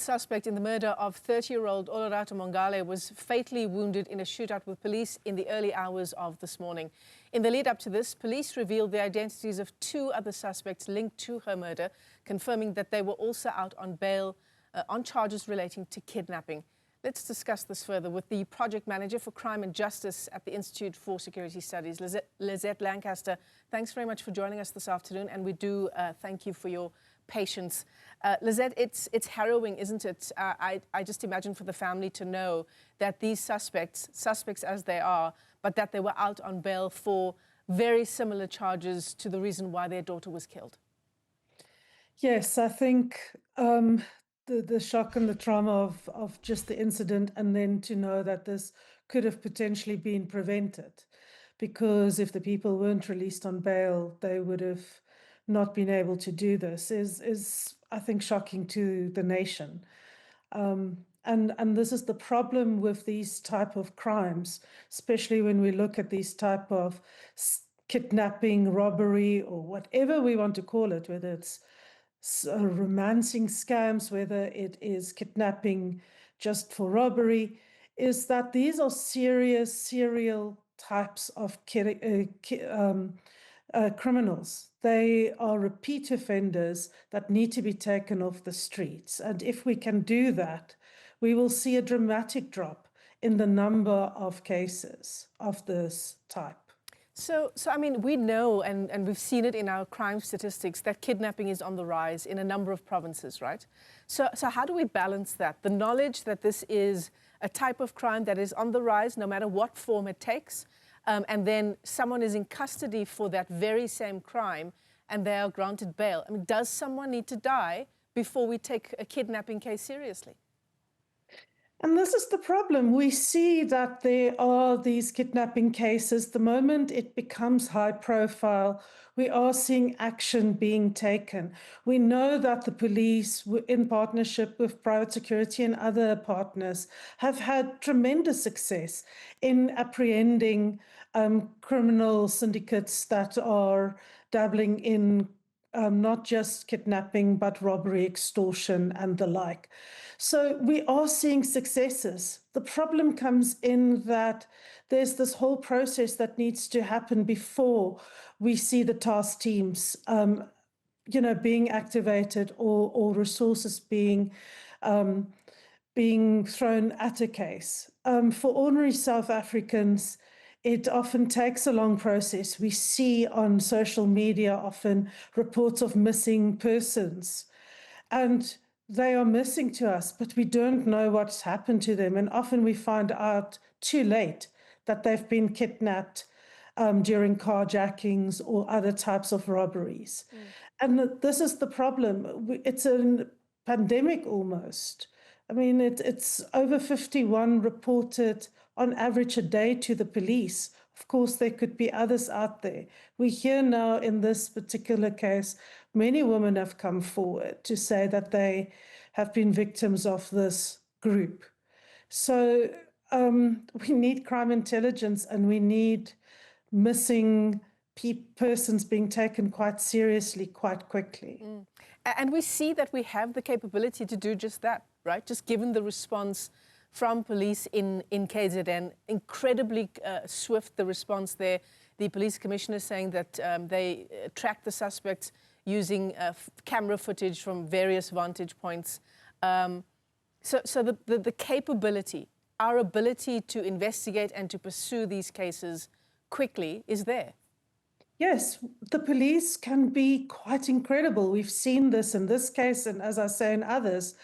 Suspect in the murder of 30-year-old Olorato Mongale was fatally wounded in a shootout with police in the early hours of this morning. In the lead up to this, police revealed the identities of two other suspects linked to her murder, confirming that they were also out on bail on charges relating to kidnapping. Let's discuss this further with the project manager for crime and justice at the Institute for Security Studies, Lizette Lancaster. Thanks very much for joining us this afternoon, and we do thank you for your patience. Lizette, it's harrowing, isn't it? I just imagine for the family to know that these suspects as they are, but that they were out on bail for very similar charges to the reason why their daughter was killed. Yes, I think the shock and the trauma of just the incident, and then to know that this could have potentially been prevented, because if the people weren't released on bail, they would have not been able to do this, is I think shocking to the nation. And this is the problem with these type of crimes, especially when we look at these type of kidnapping, robbery, or whatever we want to call it, whether it's romancing scams, whether it is kidnapping just for robbery, is that these are serious serial types of criminals. They are repeat offenders that need to be taken off the streets. And if we can do that, we will see a dramatic drop in the number of cases of this type. So I mean, we know, and we've seen it in our crime statistics, that kidnapping is on the rise in a number of provinces, right? So how do we balance that? The knowledge that this is a type of crime that is on the rise, no matter what form it takes, and then someone is in custody for that very same crime and they are granted bail. I mean, does someone need to die before we take a kidnapping case seriously? And this is the problem. We see that there are these kidnapping cases. The moment it becomes high profile, we are seeing action being taken. We know that the police, in partnership with private security and other partners, have had tremendous success in apprehending criminal syndicates that are dabbling in not just kidnapping, but robbery, extortion, and the like. So we are seeing successes. The problem comes in that there's this whole process that needs to happen before we see the task teams, being activated or resources being thrown at a case. For ordinary South Africans, it often takes a long process. We see on social media often reports of missing persons, and they are missing to us, but we don't know what's happened to them. And often we find out too late that they've been kidnapped during carjackings or other types of robberies. And this is the problem. It's a pandemic almost. I mean, it's over 51 reported on average a day to the police. Of course, there could be others out there. We hear now in this particular case, many women have come forward to say that they have been victims of this group. So we need crime intelligence, and we need missing persons being taken quite seriously, quite quickly. And we see that we have the capability to do just that, right? Just given the response from police in KZN, incredibly swift, the response there. The police commissioner saying that they tracked the suspects using camera footage from various vantage points. So the capability, our ability to investigate and to pursue these cases quickly is there. Yes, the police can be quite incredible. We've seen this in this case, and as I say, in others.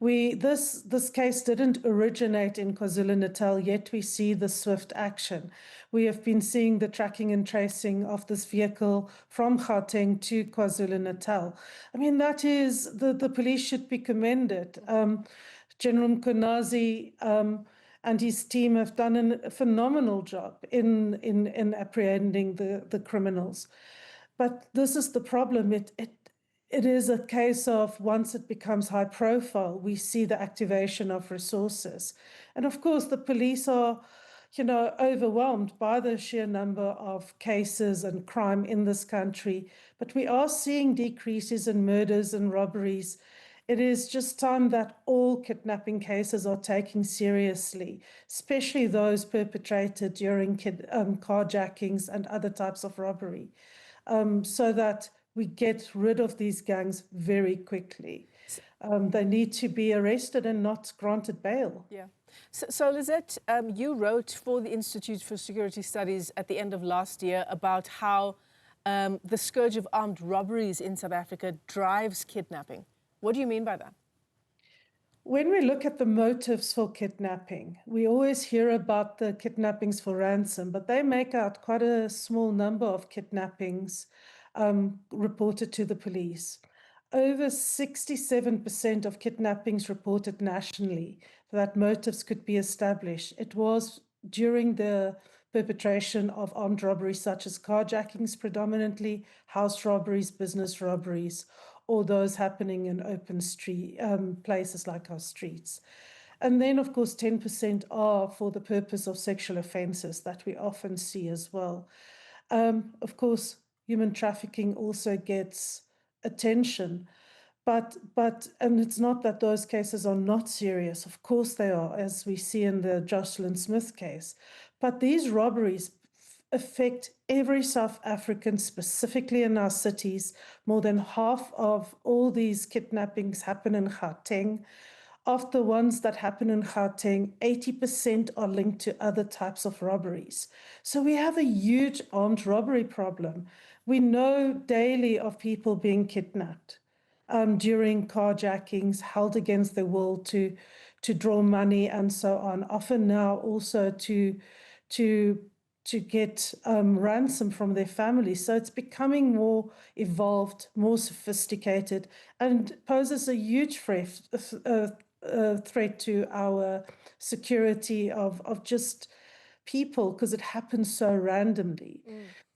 This case didn't originate in KwaZulu-Natal, yet we see the swift action. We have been seeing the tracking and tracing of this vehicle from Gauteng to KwaZulu-Natal. I mean, that is, the police should be commended. General Mkonazi and his team have done a phenomenal job in apprehending the criminals. But this is the problem. It is a case of, once it becomes high profile, we see the activation of resources. And of course, the police are, overwhelmed by the sheer number of cases and crime in this country. But we are seeing decreases in murders and robberies It is just time that all kidnapping cases are taken seriously, especially those perpetrated during carjackings and other types of robbery, so that we get rid of these gangs very quickly. They need to be arrested and not granted bail. Yeah. So Lizette, you wrote for the Institute for Security Studies at the end of last year about how the scourge of armed robberies in South Africa drives kidnapping. What do you mean by that? When we look at the motives for kidnapping, we always hear about the kidnappings for ransom, but they make out quite a small number of kidnappings reported to the police. Over 67% of kidnappings reported nationally that motives could be established. It was during the perpetration of armed robberies such as carjackings predominantly, house robberies, business robberies, or those happening in open street places like our streets. And then, of course, 10% are for the purpose of sexual offences that we often see as well. Of course, human trafficking also gets attention, and it's not that those cases are not serious. Of course they are, as we see in the Jocelyn Smith case. But these robberies affect every South African, specifically in our cities. More than half of all these kidnappings happen in Gauteng. Of the ones that happen in Gauteng, 80% are linked to other types of robberies. So we have a huge armed robbery problem. We know daily of people being kidnapped during carjackings, held against their will to draw money and so on. Often now also to get ransom from their families. So it's becoming more evolved, more sophisticated, and poses a huge threat to our security of just people, because it happens so randomly.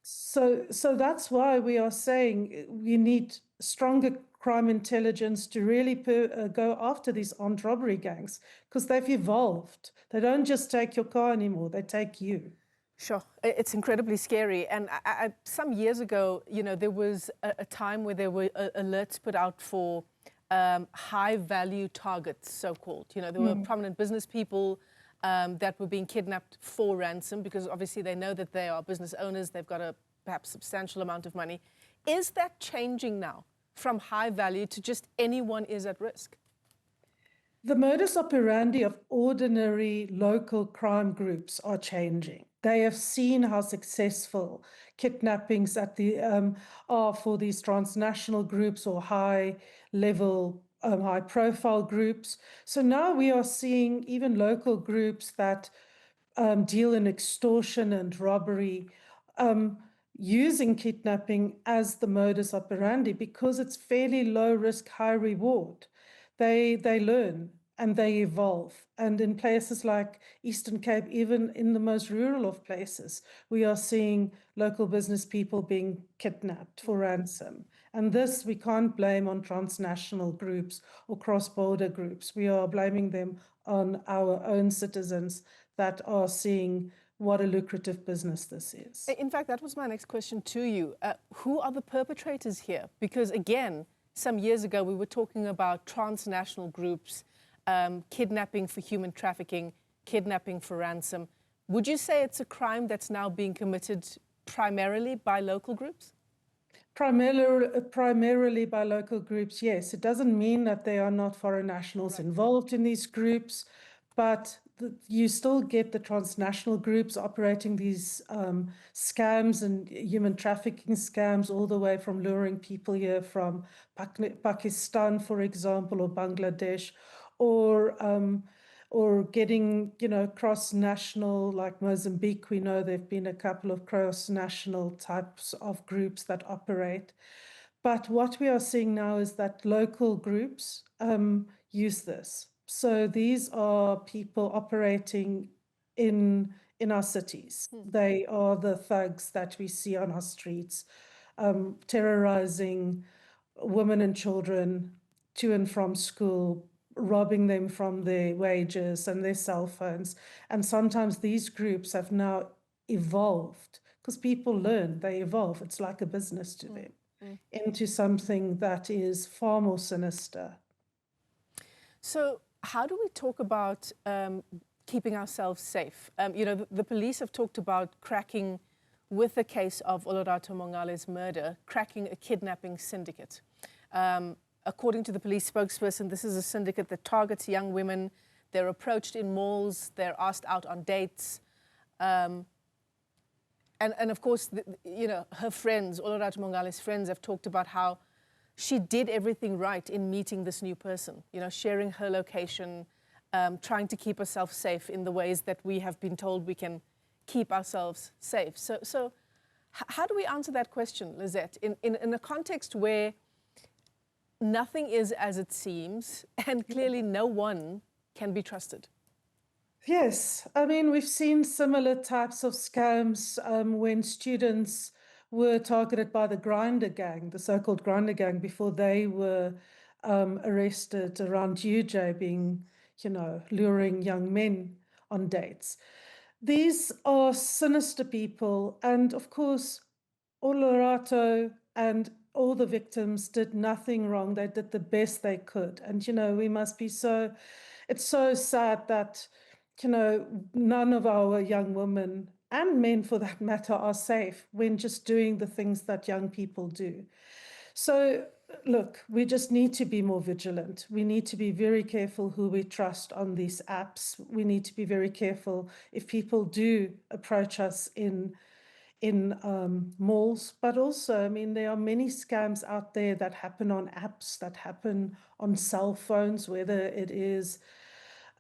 So that's why we are saying we need stronger crime intelligence to really go after these armed robbery gangs, because they've evolved. They don't just take your car anymore, they take you. Sure. It's incredibly scary. And some years ago, there was a time where there were alerts put out for high-value targets, so-called. There were prominent business people that were being kidnapped for ransom, because obviously they know that they are business owners, they've got a perhaps substantial amount of money. Is that changing now from high value to just anyone is at risk? The modus operandi of ordinary local crime groups are changing. They have seen how successful kidnappings are for these transnational groups or high-level, high-profile groups. So now we are seeing even local groups that deal in extortion and robbery using kidnapping as the modus operandi, because it's fairly low risk, high reward. They learn and they evolve. And in places like Eastern Cape, even in the most rural of places, we are seeing local business people being kidnapped for ransom. And this we can't blame on transnational groups or cross-border groups. We are blaming them on our own citizens that are seeing what a lucrative business this is. In fact, that was my next question to you. Who are the perpetrators here? Because again, some years ago, we were talking about transnational groups, kidnapping for human trafficking, kidnapping for ransom. Would you say it's a crime that's now being committed primarily by local groups? Primarily by local groups, yes. It doesn't mean that there are not foreign nationals involved in these groups, but you still get the transnational groups operating these scams and human trafficking scams, all the way from luring people here from Pakistan, for example, or Bangladesh, or getting, cross-national, like Mozambique. We know there've been a couple of cross-national types of groups that operate. But what we are seeing now is that local groups use this. So these are people operating in our cities. They are the thugs that we see on our streets, terrorizing women and children to and from school, robbing them from their wages and their cell phones. And sometimes these groups have now evolved, because people learn, they evolve. It's like a business to them, into something that is far more sinister. So how do we talk about keeping ourselves safe? You know, the police have talked about cracking, with the case of Olorato Mongale's murder, cracking a kidnapping syndicate. According to the police spokesperson, this is a syndicate that targets young women. They're approached in malls, they're asked out on dates. And of course, you know, her friends, Olorato Mongale's friends, have talked about how she did everything right in meeting this new person, you know, sharing her location, trying to keep herself safe in the ways that we have been told we can keep ourselves safe. So how do we answer that question, Lizette, in a context where nothing is as it seems and clearly no one can be trusted? Yes, I mean, we've seen similar types of scams when students were targeted by the Grinder gang, the so-called Grinder gang, before they were arrested around UJ, being, you know, luring young men on dates. These are sinister people, and of course, Olorato and all the victims did nothing wrong. They did the best they could. And, you know, we must be it's so sad that, you know, none of our young women and men for that matter are safe when just doing the things that young people do. So, look, we just need to be more vigilant. We need to be very careful who we trust on these apps. We need to be very careful if people do approach us in malls, but also, I mean, there are many scams out there that happen on apps, that happen on cell phones, whether it is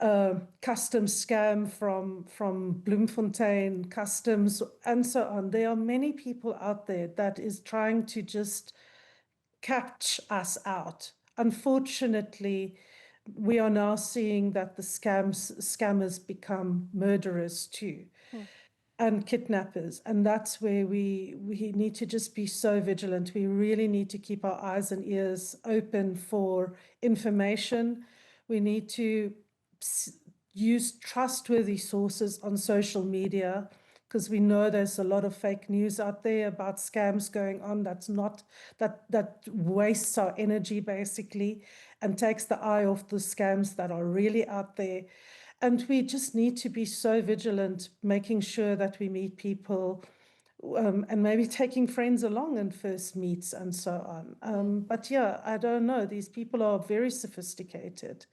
a custom scam from Bloemfontein Customs and so on. There are many people out there that is trying to just catch us out. Unfortunately, we are now seeing that the scammers become murderers too. And kidnappers, and that's where we need to just be so vigilant. We really need to keep our eyes and ears open for information. We need to use trustworthy sources on social media, because we know there's a lot of fake news out there about scams going on that wastes our energy basically and takes the eye off the scams that are really out there. And we just need to be so vigilant, making sure that we meet people and maybe taking friends along in first meets and so on. But yeah, I don't know. These people are very sophisticated.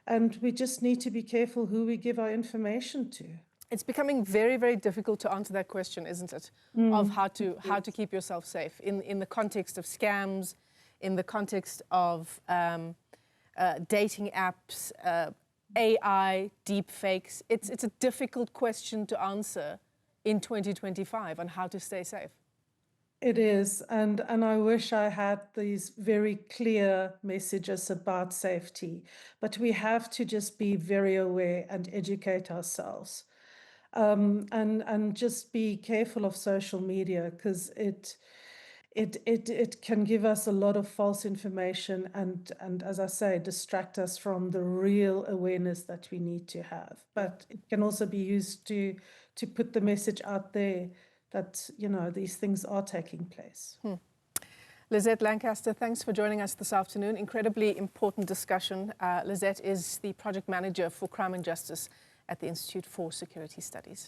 And we just need to be careful who we give our information to. It's becoming very, very difficult to answer that question, isn't it? Of how to keep yourself safe in the context of scams, in the context of dating apps, AI, deep fakes. It's a difficult question to answer in 2025 on how to stay safe. It is, and I wish I had these very clear messages about safety, but we have to just be very aware and educate ourselves, and just be careful of social media, because it can give us a lot of false information and as I say, distract us from the real awareness that we need to have. But it can also be used to put the message out there that, you know, these things are taking place. Lizette Lancaster, thanks for joining us this afternoon. Incredibly important discussion. Lizette is the project manager for crime and justice at the Institute for Security Studies.